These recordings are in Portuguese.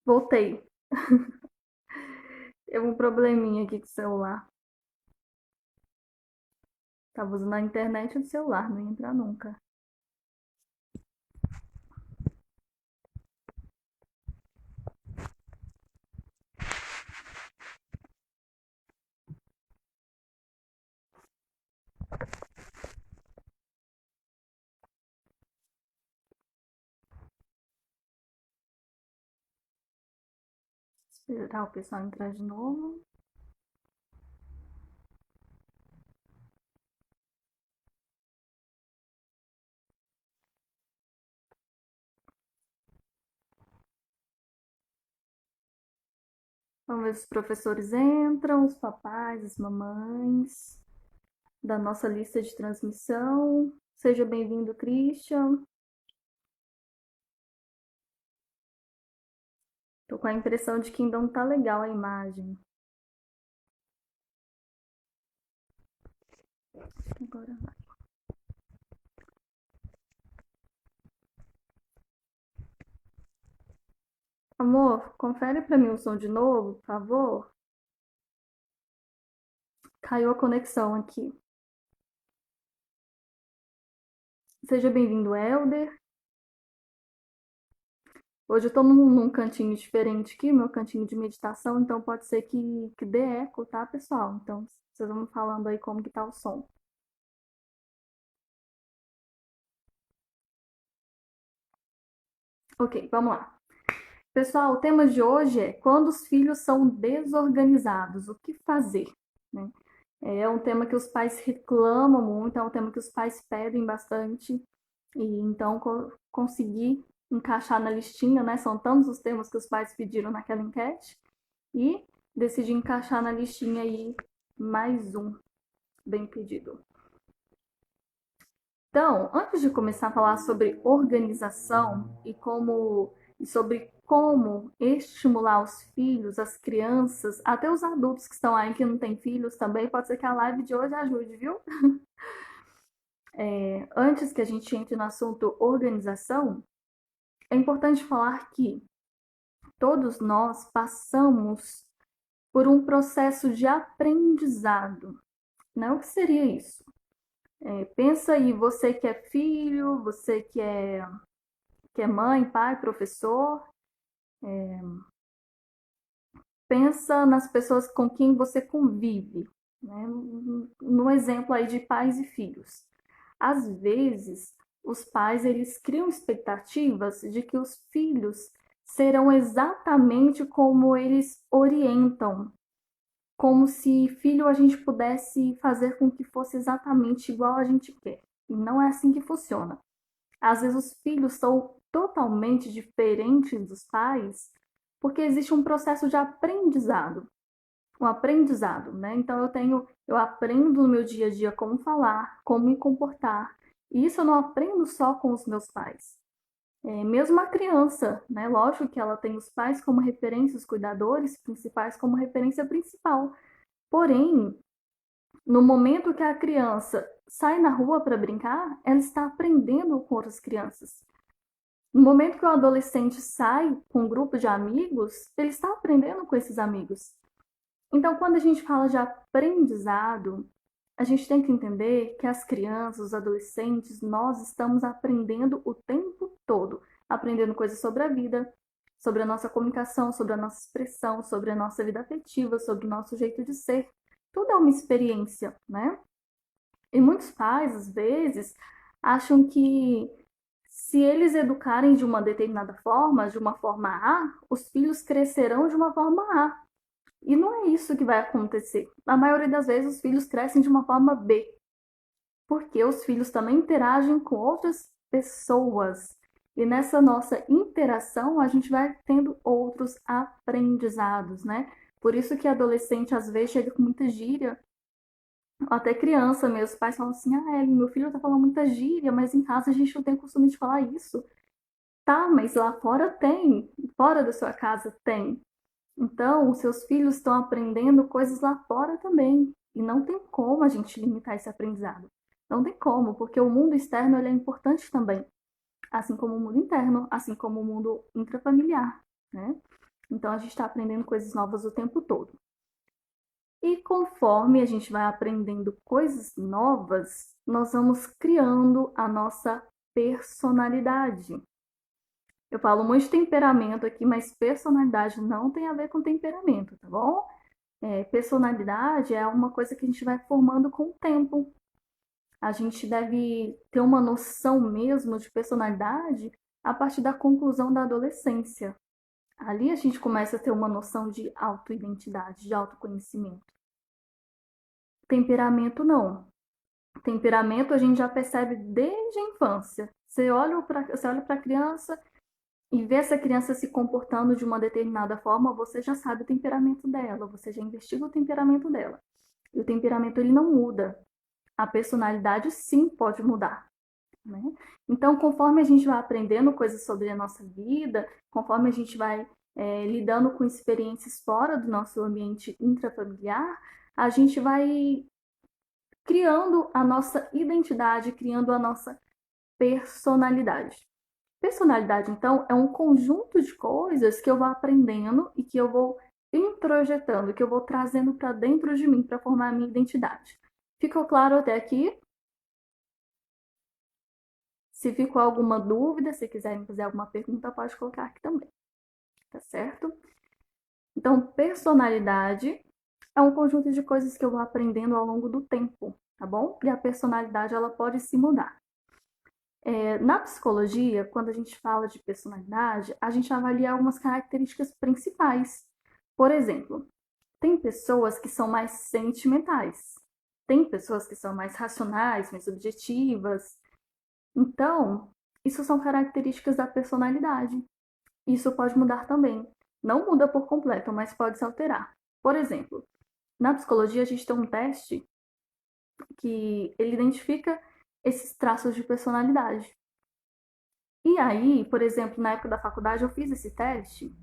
Voltei. Teve um probleminha aqui com o celular. Tava usando a internet do celular, não ia entrar nunca. Esperar o pessoal entrar de novo. Vamos ver se os professores entram, os papais, as mamães da nossa lista de transmissão. Seja bem-vindo, Christian. Tô com a impressão de que ainda não tá legal a imagem. Agora vai. Amor, confere pra mim o som de novo, por favor. Caiu a conexão aqui. Seja bem-vindo, Helder. Hoje eu tô num cantinho diferente aqui, meu cantinho de meditação, então pode ser que dê eco, tá, pessoal? Então vocês vão me falando aí como que tá o som. Ok, vamos lá. Pessoal, o tema de hoje é quando os filhos são desorganizados, o que fazer? Né? É um tema que os pais reclamam muito, é um tema que os pais pedem bastante, e então conseguir encaixar na listinha, né? São tantos os temas que os pais pediram naquela enquete, e decidi encaixar na listinha aí mais um bem pedido. Então, antes de começar a falar sobre organização e sobre como estimular os filhos, as crianças, até os adultos que estão aí que não têm filhos também, pode ser que a live de hoje ajude, viu? Antes que a gente entre no assunto organização, é importante falar que todos nós passamos por um processo de aprendizado. Né? O que seria isso? Pensa aí, você que é filho, você que é mãe, pai, professor, pensa nas pessoas com quem você convive, né? No exemplo aí de pais e filhos. Às vezes, os pais eles criam expectativas de que os filhos serão exatamente como eles orientam, como se filho a gente pudesse fazer com que fosse exatamente igual a gente quer. E não é assim que funciona. Às vezes os filhos são totalmente diferentes dos pais, porque existe um processo de aprendizado, um aprendizado, né? Então eu aprendo no meu dia a dia como falar, como me comportar. E isso eu não aprendo só com os meus pais. Mesmo a criança, né? Lógico que ela tem os pais como referência, os cuidadores principais como referência principal. Porém, no momento que a criança sai na rua para brincar, ela está aprendendo com outras crianças. No momento que o adolescente sai com um grupo de amigos, ele está aprendendo com esses amigos. Então, quando a gente fala de aprendizado, a gente tem que entender que as crianças, os adolescentes, nós estamos aprendendo o tempo todo, aprendendo coisas sobre a vida, sobre a nossa comunicação, sobre a nossa expressão, sobre a nossa vida afetiva, sobre o nosso jeito de ser. Tudo é uma experiência, né? E muitos pais, às vezes, acham que se eles educarem de uma determinada forma, de uma forma A, os filhos crescerão de uma forma A. E não é isso que vai acontecer. Na maioria das vezes, os filhos crescem de uma forma B, porque os filhos também interagem com outras pessoas. E nessa nossa interação, a gente vai tendo outros aprendizados, né? Por isso que adolescente às vezes chega com muita gíria, até criança mesmo. Os pais falam assim: ah, Ellen, meu filho tá falando muita gíria, mas em casa a gente não tem o costume de falar isso. Tá, mas lá fora tem, fora da sua casa tem. Então, os seus filhos estão aprendendo coisas lá fora também. E não tem como a gente limitar esse aprendizado. Não tem como, porque o mundo externo ele é importante também. Assim como o mundo interno, assim como o mundo intrafamiliar, né? Então, a gente está aprendendo coisas novas o tempo todo. E conforme a gente vai aprendendo coisas novas, nós vamos criando a nossa personalidade. Eu falo muito de temperamento aqui, mas personalidade não tem a ver com temperamento, tá bom? Personalidade é uma coisa que a gente vai formando com o tempo. A gente deve ter uma noção mesmo de personalidade a partir da conclusão da adolescência. Ali a gente começa a ter uma noção de autoidentidade, de autoconhecimento. Temperamento não. Temperamento a gente já percebe desde a infância. Você olha para a criança e vê essa criança se comportando de uma determinada forma, você já sabe o temperamento dela, você já investiga o temperamento dela. E o temperamento ele não muda. A personalidade sim pode mudar, né? Então, conforme a gente vai aprendendo coisas sobre a nossa vida, conforme a gente vai lidando com experiências fora do nosso ambiente intrafamiliar, a gente vai criando a nossa identidade, criando a nossa personalidade. Personalidade, então, é um conjunto de coisas que eu vou aprendendo e que eu vou introjetando, que eu vou trazendo para dentro de mim para formar a minha identidade. Ficou claro até aqui? Se ficou alguma dúvida, se quiserem fazer alguma pergunta, pode colocar aqui também, tá certo? Então, personalidade é um conjunto de coisas que eu vou aprendendo ao longo do tempo, tá bom? E a personalidade, ela pode se mudar. Na psicologia, quando a gente fala de personalidade, a gente avalia algumas características principais. Por exemplo, tem pessoas que são mais sentimentais, tem pessoas que são mais racionais, mais objetivas. Então, isso são características da personalidade. Isso pode mudar também. Não muda por completo, mas pode se alterar. Por exemplo, na psicologia a gente tem um teste que ele identifica esses traços de personalidade. E aí, por exemplo, na época da faculdade eu fiz esse teste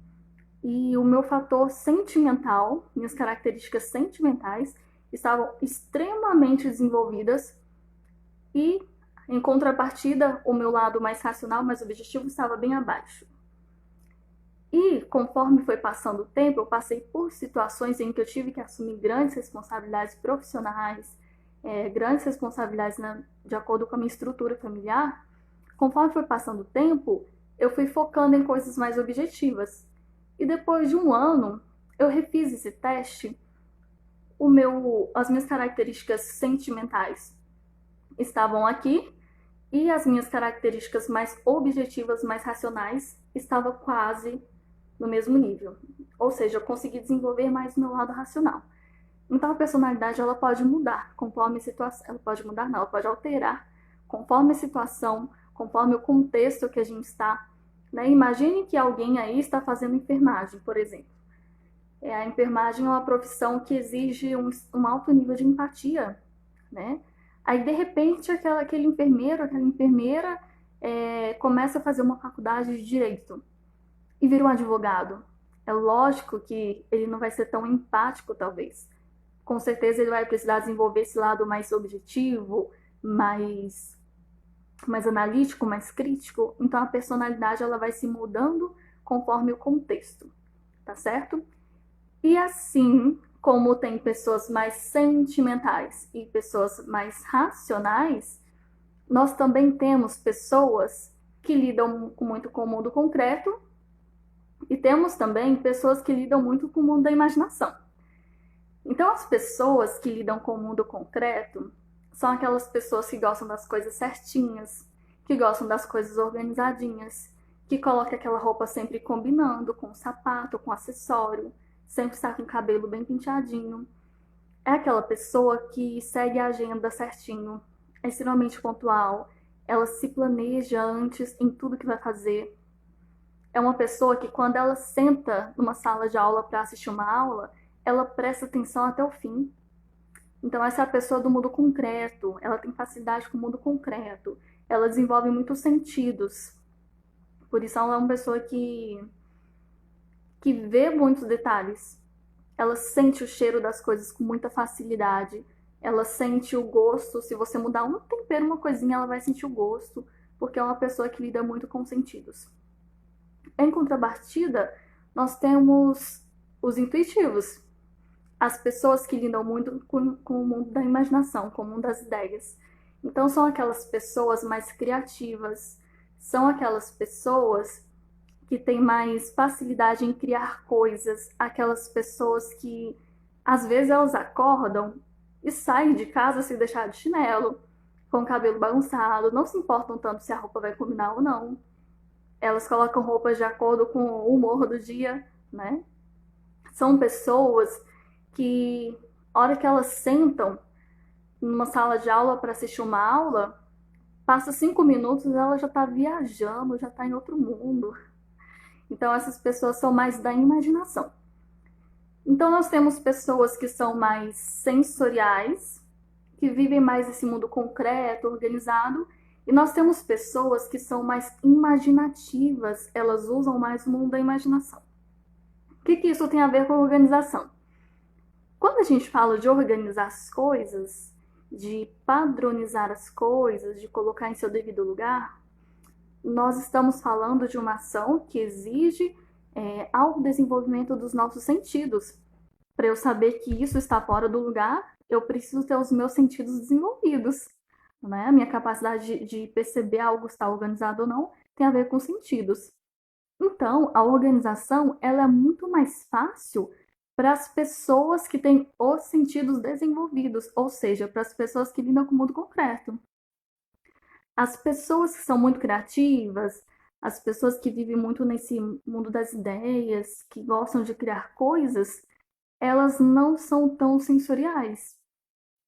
e o meu fator sentimental, minhas características sentimentais, estavam extremamente desenvolvidas e, em contrapartida, o meu lado mais racional, mais objetivo, estava bem abaixo. E, conforme foi passando o tempo, eu passei por situações em que eu tive que assumir grandes responsabilidades profissionais, grandes responsabilidades de acordo com a minha estrutura familiar. Conforme foi passando o tempo, eu fui focando em coisas mais objetivas. E depois de um ano, eu refiz esse teste. As minhas características sentimentais estavam aqui e as minhas características mais objetivas, mais racionais, estavam quase no mesmo nível. Ou seja, eu consegui desenvolver mais o meu lado racional. Então a personalidade ela pode mudar conforme a situação, ela pode mudar não, ela pode alterar conforme a situação, conforme o contexto que a gente está, né? Imagine que alguém aí está fazendo enfermagem, por exemplo. A enfermagem é uma profissão que exige um alto nível de empatia, né? Aí, de repente, aquele enfermeiro, aquela enfermeira começa a fazer uma faculdade de direito e vira um advogado. É lógico que ele não vai ser tão empático, talvez. Com certeza ele vai precisar desenvolver esse lado mais objetivo, mais analítico, mais crítico. Então a personalidade ela vai se mudando conforme o contexto, tá certo? E assim como tem pessoas mais sentimentais e pessoas mais racionais, nós também temos pessoas que lidam muito com o mundo concreto e temos também pessoas que lidam muito com o mundo da imaginação. Então, as pessoas que lidam com o mundo concreto são aquelas pessoas que gostam das coisas certinhas, que gostam das coisas organizadinhas, que colocam aquela roupa sempre combinando com o sapato, com o acessório, sempre está com o cabelo bem penteadinho. É aquela pessoa que segue a agenda certinho, é extremamente pontual, ela se planeja antes em tudo que vai fazer. É uma pessoa que quando ela senta numa sala de aula para assistir uma aula, ela presta atenção até o fim. Então essa é a pessoa do mundo concreto, ela tem facilidade com o mundo concreto, ela desenvolve muitos sentidos. Por isso ela é uma pessoa que vê muitos detalhes. Ela sente o cheiro das coisas com muita facilidade. Ela sente o gosto. Se você mudar um tempero, uma coisinha, ela vai sentir o gosto, porque é uma pessoa que lida muito com os sentidos. Em contrapartida, Nós temos os intuitivos, as pessoas que lidam muito com o mundo da imaginação, com o mundo das ideias. Então, são aquelas pessoas mais criativas, são aquelas pessoas que têm mais facilidade em criar coisas, aquelas pessoas que às vezes elas acordam e saem de casa se deixar de chinelo, com o cabelo bagunçado, não se importam tanto se a roupa vai combinar ou não. Elas colocam roupas de acordo com o humor do dia, né? São pessoas que, a hora que elas sentam numa sala de aula para assistir uma aula, passa 5 minutos, ela já está viajando, já está em outro mundo. Então, essas pessoas são mais da imaginação. Então, nós temos pessoas que são mais sensoriais, que vivem mais esse mundo concreto, organizado, e nós temos pessoas que são mais imaginativas, elas usam mais o mundo da imaginação. O que isso tem a ver com organização? Quando a gente fala de organizar as coisas, de padronizar as coisas, de colocar em seu devido lugar, nós estamos falando de uma ação que exige ao desenvolvimento dos nossos sentidos. Para eu saber que isso está fora do lugar, eu preciso ter os meus sentidos desenvolvidos. Né? A minha capacidade de perceber algo está organizado ou não tem a ver com sentidos. Então, a organização ela é muito mais fácil para as pessoas que têm os sentidos desenvolvidos, ou seja, para as pessoas que lidam com o mundo concreto. As pessoas que são muito criativas, as pessoas que vivem muito nesse mundo das ideias, que gostam de criar coisas, elas não são tão sensoriais.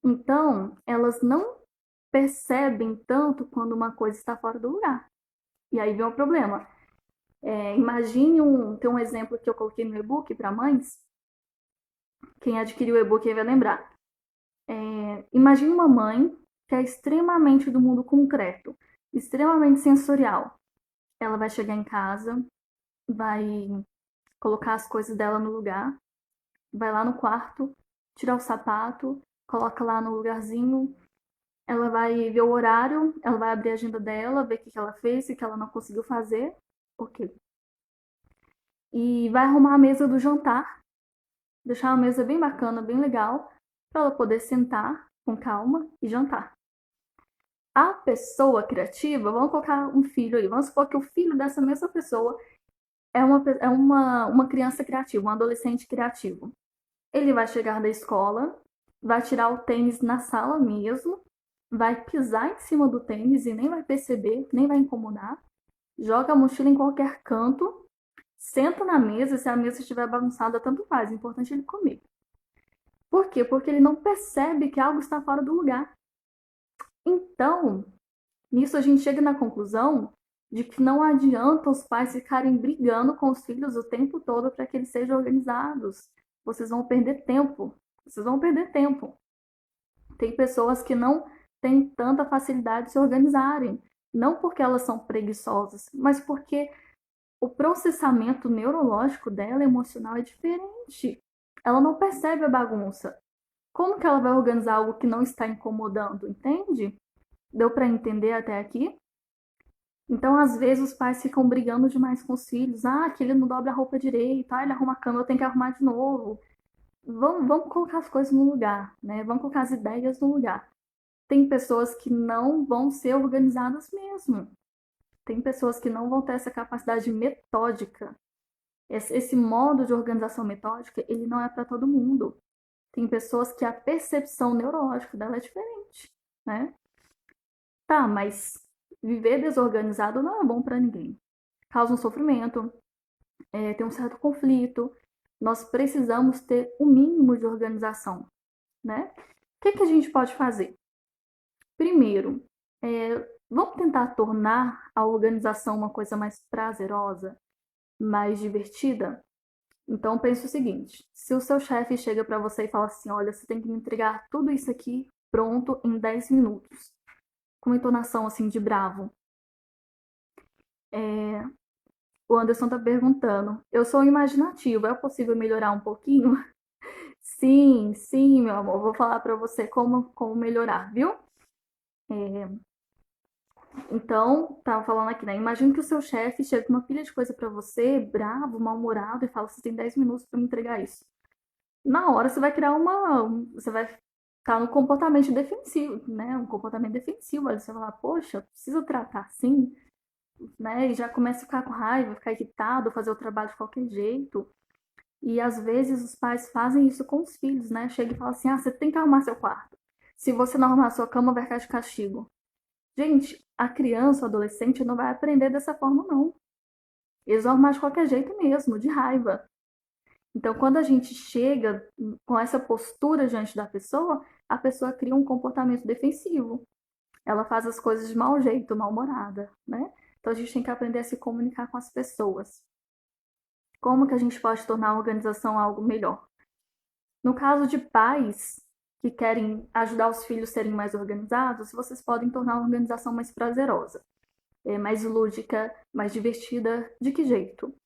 Então, elas não percebem tanto quando uma coisa está fora do lugar. E aí vem o problema. Imagine tem um exemplo que eu coloquei no e-book para mães. Quem adquiriu o e-book aí vai lembrar. Imagine uma mãe que é extremamente do mundo concreto, extremamente sensorial. Ela vai chegar em casa, vai colocar as coisas dela no lugar, vai lá no quarto, tirar o sapato, coloca lá no lugarzinho, ela vai ver o horário, ela vai abrir a agenda dela, ver o que ela fez, o que ela não conseguiu fazer, ok. E vai arrumar a mesa do jantar, deixar uma mesa bem bacana, bem legal, para ela poder sentar com calma e jantar. A pessoa criativa, vamos colocar um filho aí, vamos supor que o filho dessa mesma pessoa é uma criança criativa, um adolescente criativo. Ele vai chegar da escola, vai tirar o tênis na sala mesmo, vai pisar em cima do tênis e nem vai perceber, nem vai incomodar, joga a mochila em qualquer canto, senta na mesa, se a mesa estiver bagunçada, tanto faz, o importante é ele comer. Por quê? Porque ele não percebe que algo está fora do lugar. Então, nisso a gente chega na conclusão de que não adianta os pais ficarem brigando com os filhos o tempo todo para que eles sejam organizados. Vocês vão perder tempo. Vocês vão perder tempo. Tem pessoas que não têm tanta facilidade de se organizarem. Não porque elas são preguiçosas, mas porque o processamento neurológico dela, emocional, é diferente. Ela não percebe a bagunça. Como que ela vai organizar algo que não está incomodando, entende? Deu para entender até aqui? Então, às vezes, os pais ficam brigando demais com os filhos. Ah, que ele não dobra a roupa direito. Ah, ele arruma a cama, eu tenho que arrumar de novo. Vamos colocar as coisas no lugar, né? Vamos colocar as ideias no lugar. Tem pessoas que não vão ser organizadas mesmo. Tem pessoas que não vão ter essa capacidade metódica. Esse modo de organização metódica, ele não é para todo mundo. Tem pessoas que a percepção neurológica dela é diferente, né? Tá, mas viver desorganizado não é bom para ninguém. Causa um sofrimento, tem um certo conflito. Nós precisamos ter o mínimo de organização, né? O que a gente pode fazer? Primeiro, vamos tentar tornar a organização uma coisa mais prazerosa, mais divertida? Então, pense o seguinte: se o seu chefe chega para você e fala assim, olha, você tem que me entregar tudo isso aqui pronto em 10 minutos, com uma entonação assim de bravo. O Anderson tá perguntando, eu sou imaginativo, é possível melhorar um pouquinho? Sim, sim, meu amor, vou falar para você como melhorar, viu? Então, tava falando aqui, né? Imagina que o seu chefe chega com uma pilha de coisa pra você, bravo, mal-humorado, e fala: você tem 10 minutos pra me entregar isso. Na hora você vai criar você vai estar no comportamento defensivo, né? Um comportamento defensivo. Aí você vai falar: poxa, preciso tratar assim, né? E já começa a ficar com raiva, ficar irritado, fazer o trabalho de qualquer jeito. E às vezes os pais fazem isso com os filhos, né? Chega e fala assim: ah, você tem que arrumar seu quarto. Se você não arrumar sua cama, vai ficar de castigo. Gente, a criança, o adolescente não vai aprender dessa forma, não. Eles vão arrumar de qualquer jeito mesmo, de raiva. Então, quando a gente chega com essa postura diante da pessoa, a pessoa cria um comportamento defensivo. Ela faz as coisas de mau jeito, mal-humorada, né? Então, a gente tem que aprender a se comunicar com as pessoas. Como que a gente pode tornar a organização algo melhor? No caso de pais que querem ajudar os filhos a serem mais organizados, vocês podem tornar a organização mais prazerosa, mais lúdica, mais divertida. De que jeito?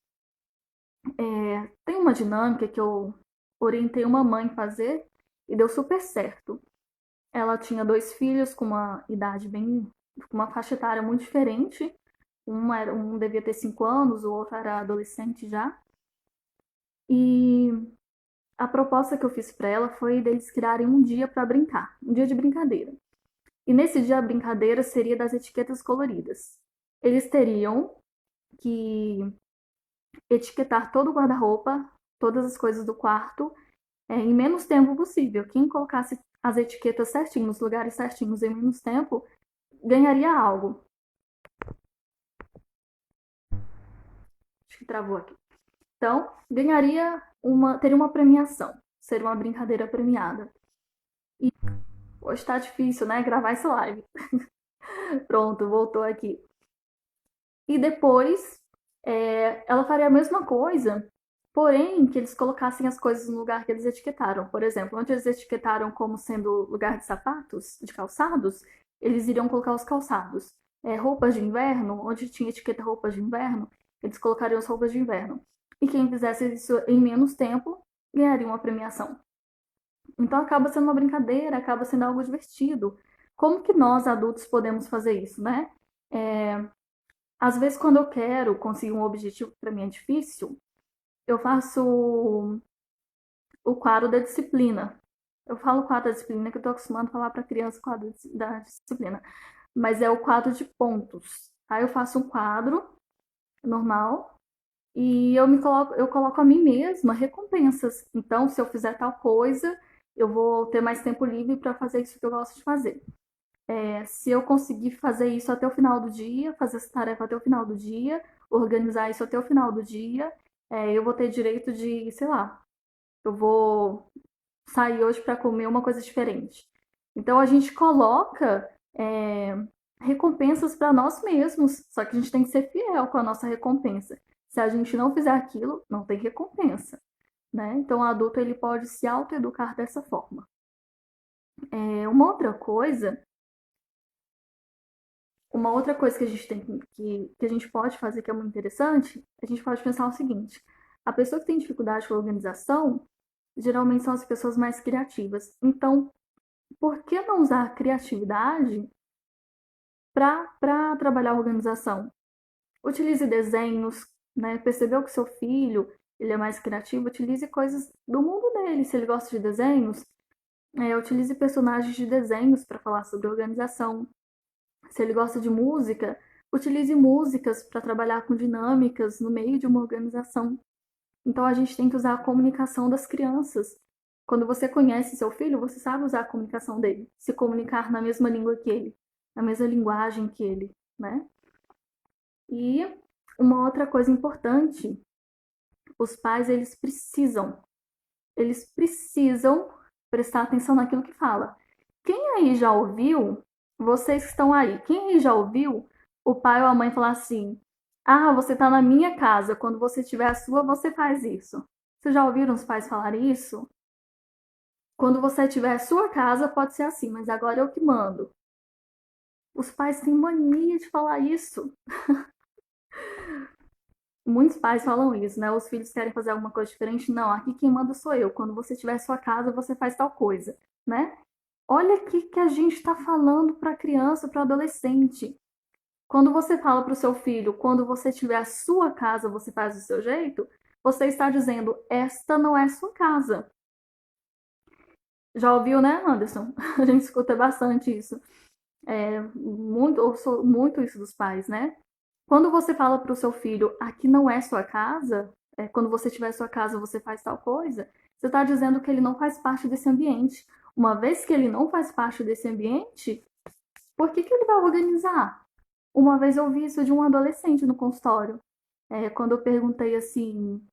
Tem uma dinâmica que eu orientei uma mãe a fazer e deu super certo. Ela tinha dois filhos com uma idade bem, com uma faixa etária muito diferente. Um devia ter 5 anos, o outro era adolescente já. E a proposta que eu fiz para ela foi deles criarem um dia para brincar, um dia de brincadeira. E nesse dia a brincadeira seria das etiquetas coloridas. Eles teriam que etiquetar todo o guarda-roupa, todas as coisas do quarto, em menos tempo possível. Quem colocasse as etiquetas certinho, nos lugares certinhos em menos tempo, ganharia algo. Acho que travou aqui. Então, teria uma premiação. Seria uma brincadeira premiada. E hoje tá difícil, né? Gravar essa live. Pronto, voltou aqui. E depois, ela faria a mesma coisa, porém que eles colocassem as coisas no lugar que eles etiquetaram. Por exemplo, onde eles etiquetaram como sendo lugar de sapatos, de calçados, eles iriam colocar os calçados. Roupas de inverno, onde tinha etiqueta roupas de inverno, eles colocariam as roupas de inverno. E quem fizesse isso em menos tempo ganharia uma premiação. Então acaba sendo uma brincadeira, acaba sendo algo divertido. Como que nós adultos podemos fazer isso, né? É, Às vezes, quando eu quero conseguir um objetivo que para mim é difícil, eu faço o quadro da disciplina. Eu falo quadro da disciplina que eu estou acostumado a falar para criança quadro da disciplina, mas é o quadro de pontos. Aí eu faço um quadro normal e eu coloco a mim mesma recompensas. Então, se eu fizer tal coisa, eu vou ter mais tempo livre para fazer isso que eu gosto de fazer. Se eu conseguir fazer isso até o final do dia, fazer essa tarefa até o final do dia, organizar isso até o final do dia, eu vou ter direito de, sei lá, eu vou sair hoje para comer uma coisa diferente. Então a gente coloca recompensas para nós mesmos, só que a gente tem que ser fiel com a nossa recompensa. Se a gente não fizer aquilo, não tem recompensa, né? Então o adulto ele pode se autoeducar dessa forma. Uma outra coisa Uma outra coisa que a gente que a gente pode fazer que é muito interessante, a gente pode pensar o seguinte: a pessoa que tem dificuldade com a organização, geralmente são as pessoas mais criativas. Então, por que não usar a criatividade para trabalhar a organização? Utilize desenhos, né? Percebeu que seu filho ele é mais criativo, utilize coisas do mundo dele. Se ele gosta de desenhos, utilize personagens de desenhos para falar sobre organização. Se ele gosta de música, utilize músicas para trabalhar com dinâmicas no meio de uma organização. Então a gente tem que usar a comunicação das crianças. Quando você conhece seu filho, você sabe usar a comunicação dele, se comunicar na mesma língua que ele, na mesma linguagem que ele, né? E uma outra coisa importante, os pais eles precisam prestar atenção naquilo que fala. Quem aí já ouviu, vocês que estão aí, quem aí já ouviu o pai ou a mãe falar assim: ah, você está na minha casa, quando você tiver a sua, você faz isso. Vocês já ouviram os pais falarem isso? Quando você tiver a sua casa, pode ser assim, mas agora eu que mando. Os pais têm mania de falar isso. Muitos pais falam isso, né? Os filhos querem fazer alguma coisa diferente. Não, aqui quem manda sou eu. Quando você tiver a sua casa, você faz tal coisa, né? Olha o que a gente está falando para criança, para adolescente. Quando você fala para o seu filho, quando você tiver a sua casa, você faz do seu jeito, você está dizendo, esta não é sua casa. Já ouviu, né, Anderson? A gente escuta bastante isso. Ouço muito isso dos pais, né? Quando você fala para o seu filho, aqui não é sua casa, quando você tiver sua casa, você faz tal coisa, você está dizendo que ele não faz parte desse ambiente. Uma vez que ele não faz parte desse ambiente, por que ele vai organizar? Uma vez eu ouvi isso de um adolescente no consultório. Quando eu perguntei assim,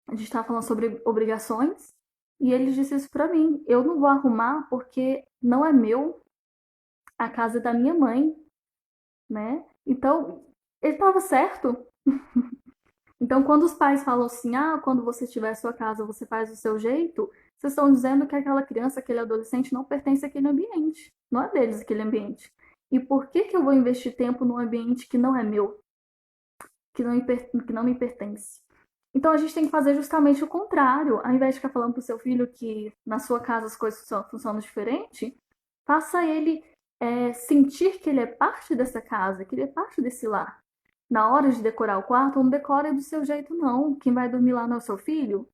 a gente estava falando sobre obrigações, e ele disse isso para mim: eu não vou arrumar porque não é meu, a casa é da minha mãe, né? Então, ele estava certo. Então, quando os pais falam assim, quando você tiver sua casa, você faz do seu jeito, vocês estão dizendo que aquela criança, aquele adolescente não pertence àquele ambiente. Não é deles aquele ambiente. E por que eu vou investir tempo num ambiente que não é meu, que não me pertence? Então, a gente tem que fazer justamente o contrário. Ao invés de ficar falando para o seu filho que na sua casa as coisas funcionam diferente, faça ele sentir que ele é parte dessa casa, que ele é parte desse lar. Na hora de decorar o quarto, não decore do seu jeito, não. Quem vai dormir lá não é o seu filho?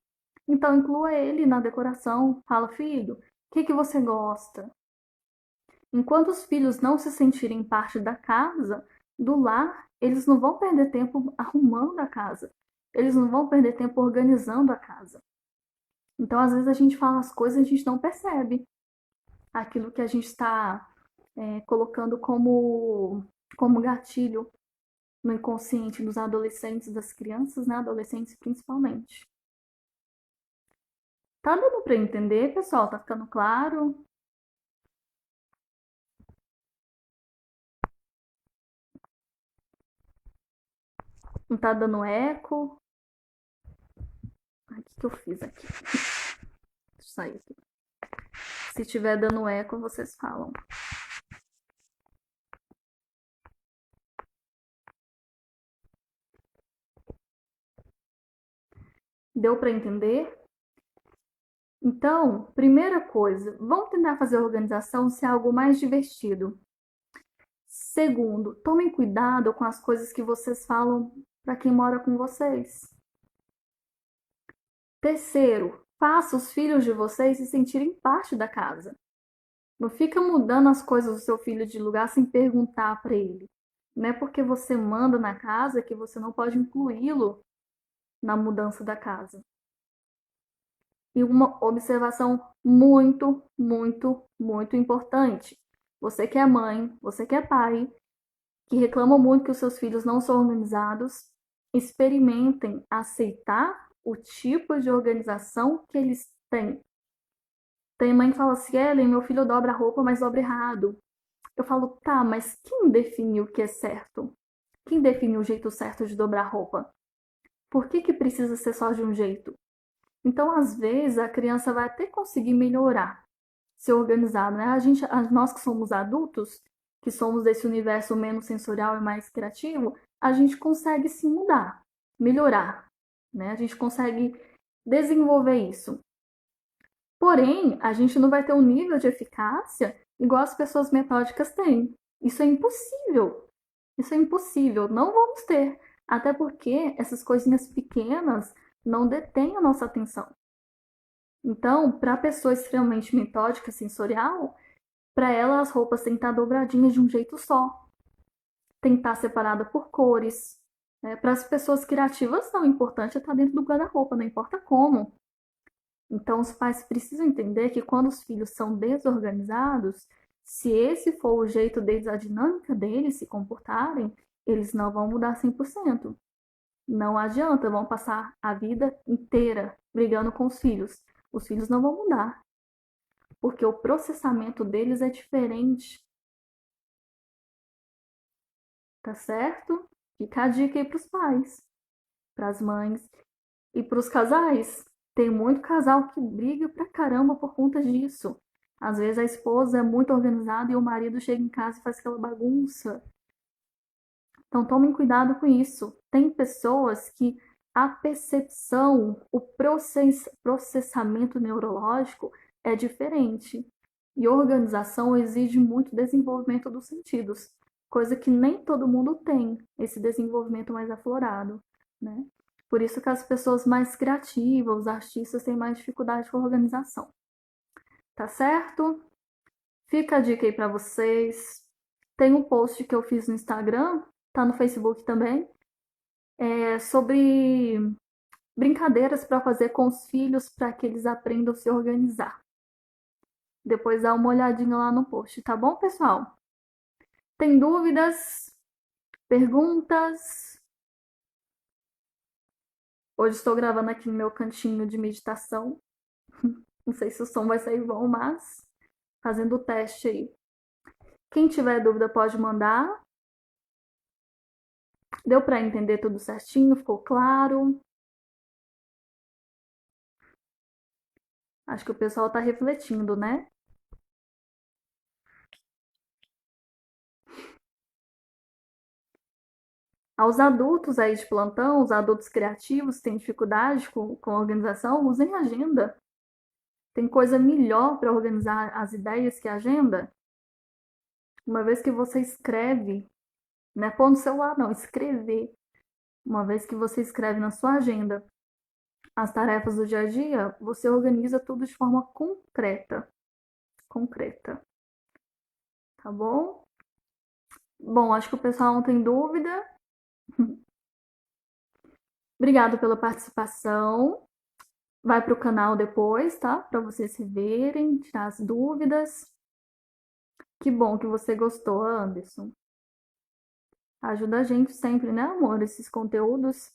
Então, inclua ele na decoração. Fala, filho, o que você gosta? Enquanto os filhos não se sentirem parte da casa, do lar, eles não vão perder tempo arrumando a casa. Eles não vão perder tempo organizando a casa. Então, às vezes, a gente fala as coisas e a gente não percebe aquilo que a gente está colocando como gatilho no inconsciente dos adolescentes, das crianças, né? Adolescentes principalmente. Tá dando para entender, pessoal? Tá ficando claro? Não tá dando eco? Ai, o que que eu fiz aqui? Deixa eu sair aqui. Se tiver dando eco, vocês falam. Deu para entender? Então, primeira coisa, vamos tentar fazer a organização ser algo mais divertido. Segundo, tomem cuidado com as coisas que vocês falam para quem mora com vocês. Terceiro, faça os filhos de vocês se sentirem parte da casa. Não fica mudando as coisas do seu filho de lugar sem perguntar para ele. Não é porque você manda na casa que você não pode incluí-lo na mudança da casa. E uma observação muito, muito, muito importante. Você que é mãe, você que é pai, que reclamam muito que os seus filhos não são organizados, experimentem aceitar o tipo de organização que eles têm. Tem mãe que fala assim, Ellen, meu filho dobra a roupa, mas dobra errado. Eu falo, tá, mas quem definiu o que é certo? Quem definiu o jeito certo de dobrar a roupa? Por que precisa ser só de um jeito? Então, às vezes, a criança vai até conseguir melhorar, ser organizado, né? Nós que somos adultos, que somos desse universo menos sensorial e mais criativo, a gente consegue se mudar, melhorar, né? A gente consegue desenvolver isso. Porém, a gente não vai ter um nível de eficácia igual as pessoas metódicas têm. Isso é impossível. Isso é impossível. Não vamos ter. Até porque essas coisinhas pequenas não detêm a nossa atenção. Então, para a pessoa extremamente metódica, sensorial, para ela as roupas têm que estar dobradinhas de um jeito só. Tem que estar separada por cores. Para as pessoas criativas, não. O importante é estar dentro do guarda-roupa, não importa como. Então, os pais precisam entender que quando os filhos são desorganizados, se esse for o jeito deles, a dinâmica deles se comportarem, eles não vão mudar 100%. Não adianta, vão passar a vida inteira brigando com os filhos. Os filhos não vão mudar, porque o processamento deles é diferente. Tá certo? Fica a dica aí para os pais, para as mães e para os casais. Tem muito casal que briga pra caramba por conta disso. Às vezes a esposa é muito organizada e o marido chega em casa e faz aquela bagunça. Então tomem cuidado com isso. Tem pessoas que a percepção, o processamento neurológico é diferente. E organização exige muito desenvolvimento dos sentidos, coisa que nem todo mundo tem, esse desenvolvimento mais aflorado, né? Por isso que as pessoas mais criativas, os artistas, têm mais dificuldade com a organização. Tá certo? Fica a dica aí para vocês. Tem um post que eu fiz no Instagram, tá no Facebook também, sobre brincadeiras para fazer com os filhos para que eles aprendam a se organizar. Depois dá uma olhadinha lá no post, tá bom, pessoal? Tem dúvidas? Perguntas? Hoje estou gravando aqui no meu cantinho de meditação. Não sei se o som vai sair bom, mas fazendo o teste aí. Quem tiver dúvida pode mandar. Deu para entender tudo certinho? Ficou claro? Acho que o pessoal está refletindo, né? Aos adultos aí de plantão, os adultos criativos que têm dificuldade com a organização, usem agenda. Tem coisa melhor para organizar as ideias que a agenda? Uma vez que você escreve, não é pôr no celular, não, escrever. Uma vez que você escreve na sua agenda as tarefas do dia a dia, você organiza tudo de forma concreta. Concreta. Tá bom? Bom, acho que o pessoal não tem dúvida. Obrigado pela participação. Vai para o canal depois, tá? Para vocês se verem, tirar as dúvidas. Que bom que você gostou, Anderson. Ajuda a gente sempre, né, amor? Esses conteúdos.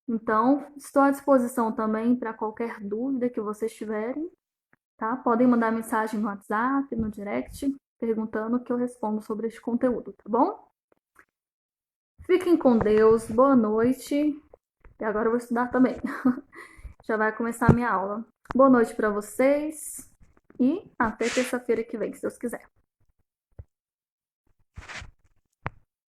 Então, estou à disposição também para qualquer dúvida que vocês tiverem, tá? Podem mandar mensagem no WhatsApp, no direct, perguntando que eu respondo sobre este conteúdo, tá bom? Fiquem com Deus, boa noite. E agora eu vou estudar também. Já vai começar a minha aula. Boa noite para vocês e até terça-feira que vem, se Deus quiser.